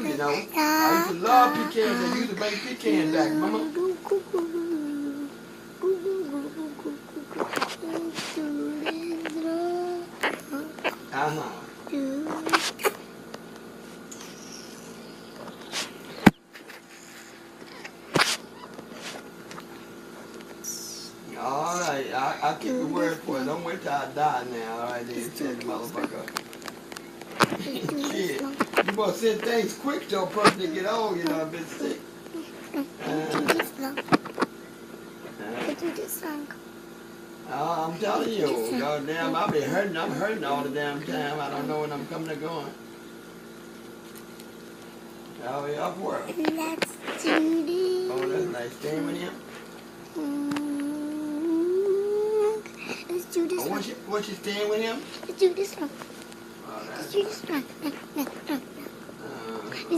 you know. I used to love pecans. I used to bring pecans back, mama. Uh-huh. All right, I'll keep your word for it. Don't wait till I die now. All right, then, said the motherfucker. Shit, you must send things quick to a person to get old, you know, I've been sick. I'm telling you, goddamn, I'll be hurting. I'm hurting all the damn time. I don't know when I'm coming or going. Oh, yeah, up where? Let's do this. Oh, that's nice. Staying with him? Let's do this one. Was she staying with him? Let's do this one. Oh, Let's do this one. Let's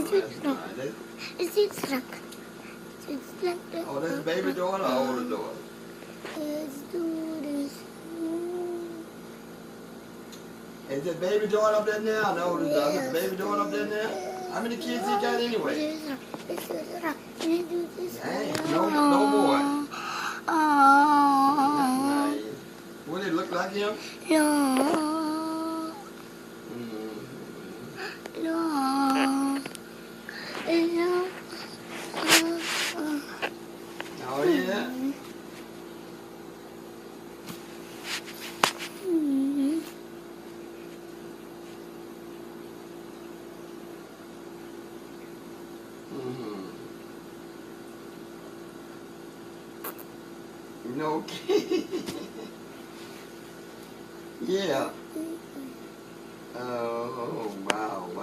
do this one. Let's do this one. Oh, that's baby daughter or older daughter? Let's do this. Is the baby daughter up there now? The older daughter. Is the baby daughter up there now? How many kids he got anyway? Let's do this. Dang, no boy. Nice. Would it look like him? No. Oh, yeah? No kid. Yeah. Oh, wow, wow.